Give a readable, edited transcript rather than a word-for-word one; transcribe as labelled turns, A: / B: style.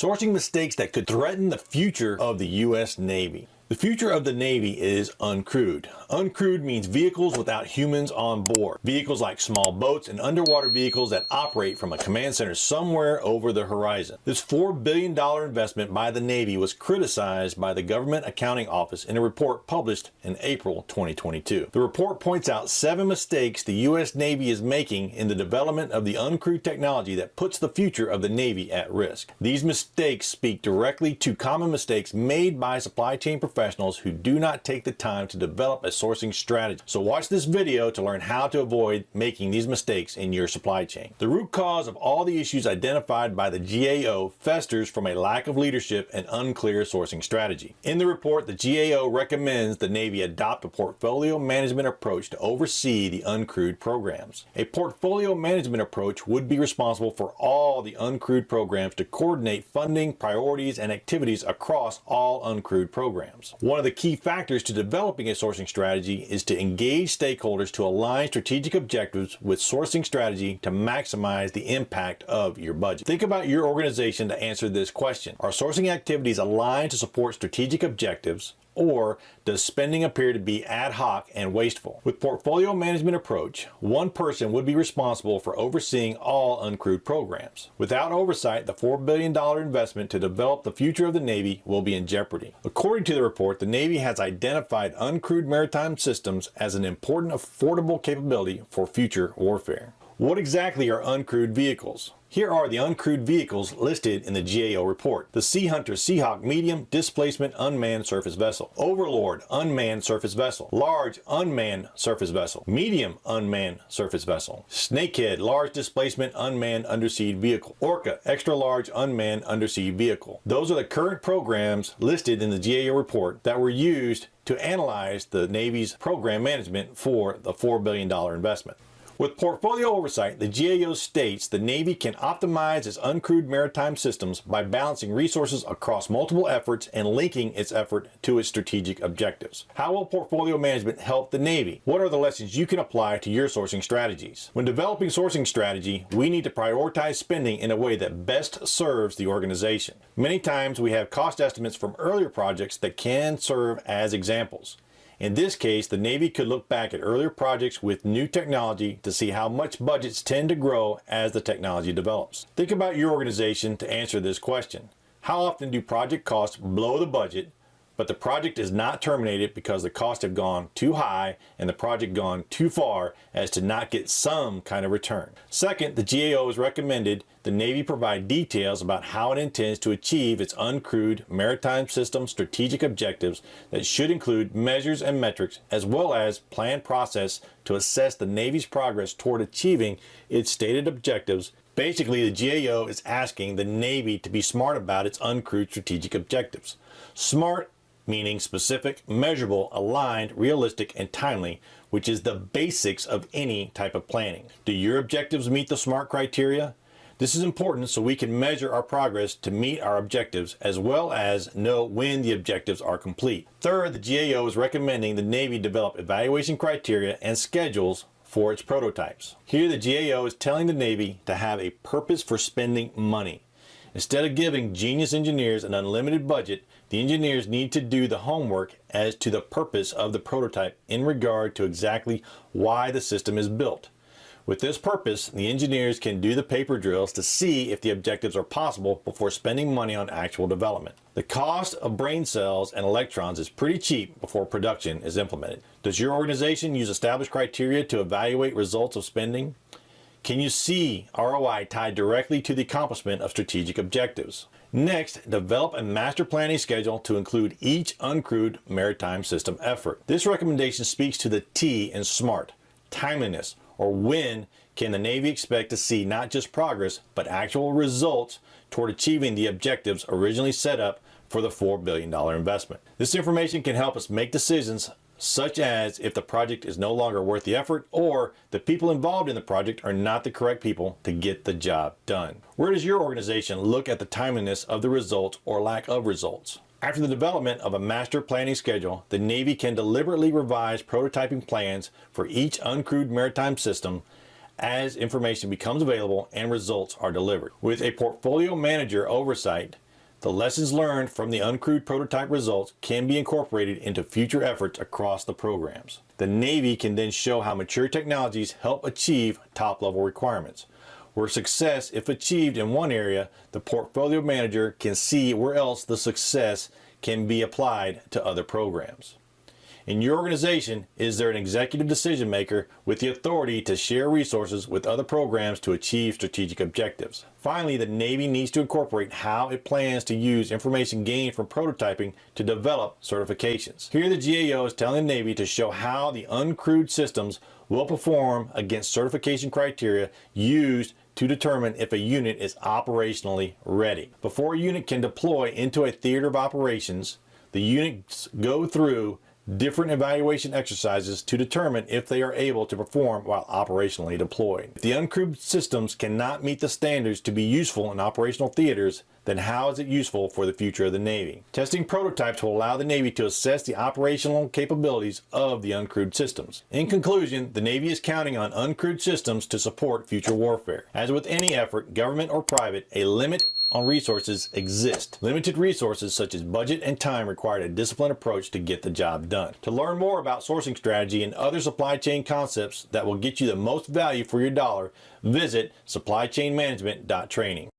A: Sourcing mistakes that could threaten the future of the U.S. Navy. The future of the Navy is uncrewed. Uncrewed means vehicles without humans on board. Vehicles like small boats and underwater vehicles that operate from a command center somewhere over the horizon. This $4 billion investment by the Navy was criticized by the Government Accounting Office in a report published in April 2022. The report points out 7 mistakes the U.S. Navy is making in the development of the uncrewed technology that puts the future of the Navy at risk. These mistakes speak directly to common mistakes made by supply chain professionals who do not take the time to develop a sourcing strategy. So watch this video to learn how to avoid making these mistakes in your supply chain. The root cause of all the issues identified by the GAO festers from a lack of leadership and unclear sourcing strategy. In the report, the GAO recommends the Navy adopt a portfolio management approach to oversee the uncrewed programs. A portfolio management approach would be responsible for all the uncrewed programs to coordinate funding, priorities, and activities across all uncrewed programs. One of the key factors to developing a sourcing strategy is to engage stakeholders to align strategic objectives with sourcing strategy to maximize the impact of your budget. Think about your organization to answer this question. Are sourcing activities aligned to support strategic objectives, or does spending appear to be ad hoc and wasteful? With portfolio management approach, one person would be responsible for overseeing all uncrewed programs. Without oversight, the $4 billion investment to develop the future of the Navy will be in jeopardy. According to the report, the Navy has identified uncrewed maritime systems as an important affordable capability for future warfare. What exactly are uncrewed vehicles? Here are the uncrewed vehicles listed in the GAO report. The Sea Hunter Seahawk Medium Displacement Unmanned Surface Vessel. Overlord Unmanned Surface Vessel. Large Unmanned Surface Vessel. Medium Unmanned Surface Vessel. Snakehead Large Displacement Unmanned Undersea Vehicle. Orca Extra Large Unmanned Undersea Vehicle. Those are the current programs listed in the GAO report that were used to analyze the Navy's program management for the $4 billion investment. With portfolio oversight, the GAO states the Navy can optimize its uncrewed maritime systems by balancing resources across multiple efforts and linking its effort to its strategic objectives. How will portfolio management help the Navy? What are the lessons you can apply to your sourcing strategies? When developing sourcing strategy, we need to prioritize spending in a way that best serves the organization. Many times we have cost estimates from earlier projects that can serve as examples. In this case, the Navy could look back at earlier projects with new technology to see how much budgets tend to grow as the technology develops. Think about your organization to answer this question. How often do project costs blow the budget, but the project is not terminated because the costs have gone too high and the project gone too far as to not get some kind of return? Second, the GAO has recommended the Navy provide details about how it intends to achieve its uncrewed maritime system strategic objectives that should include measures and metrics, as well as planned process to assess the Navy's progress toward achieving its stated objectives. Basically, the GAO is asking the Navy to be smart about its uncrewed strategic objectives. Smart meaning specific, measurable, aligned, realistic, and timely, which is the basics of any type of planning. Do your objectives meet the SMART criteria? This is important so we can measure our progress to meet our objectives, as well as know when the objectives are complete. Third, the GAO is recommending the Navy develop evaluation criteria and schedules for its prototypes. Here, the GAO is telling the Navy to have a purpose for spending money. Instead of giving genius engineers an unlimited budget, the engineers need to do the homework as to the purpose of the prototype in regard to exactly why the system is built. With this purpose, the engineers can do the paper drills to see if the objectives are possible before spending money on actual development. The cost of brain cells and electrons is pretty cheap before production is implemented. Does your organization use established criteria to evaluate results of spending? Can you see ROI tied directly to the accomplishment of strategic objectives? Next, develop a master planning schedule to include each uncrewed maritime system effort. This recommendation speaks to the T in SMART, timeliness, or when can the Navy expect to see not just progress, but actual results toward achieving the objectives originally set up for the $4 billion investment. This information can help us make decisions such as if the project is no longer worth the effort or the people involved in the project are not the correct people to get the job done. Where does your organization look at the timeliness of the results or lack of results? After the development of a master planning schedule, the Navy can deliberately revise prototyping plans for each uncrewed maritime system as information becomes available and results are delivered. With a portfolio manager oversight, The lessons learned from the uncrewed prototype results can be incorporated into future efforts across the programs. The Navy can then show how mature technologies help achieve top-level requirements. Where success, if achieved in one area, the portfolio manager can see where else the success can be applied to other programs. In your organization, is there an executive decision maker with the authority to share resources with other programs to achieve strategic objectives? Finally, the Navy needs to incorporate how it plans to use information gained from prototyping to develop certifications. Here the GAO is telling the Navy to show how the uncrewed systems will perform against certification criteria used to determine if a unit is operationally ready. Before a unit can deploy into a theater of operations, the units go through different evaluation exercises to determine if they are able to perform while operationally deployed. If the uncrewed systems cannot meet the standards to be useful in operational theaters, then how is it useful for the future of the Navy? Testing prototypes will allow the Navy to assess the operational capabilities of the uncrewed systems. In conclusion, the Navy is counting on uncrewed systems to support future warfare. As with any effort, government or private, a limit on resources exist. Limited resources such as budget and time require a disciplined approach to get the job done. To learn more about sourcing strategy and other supply chain concepts that will get you the most value for your dollar, visit supplychainmanagement.training.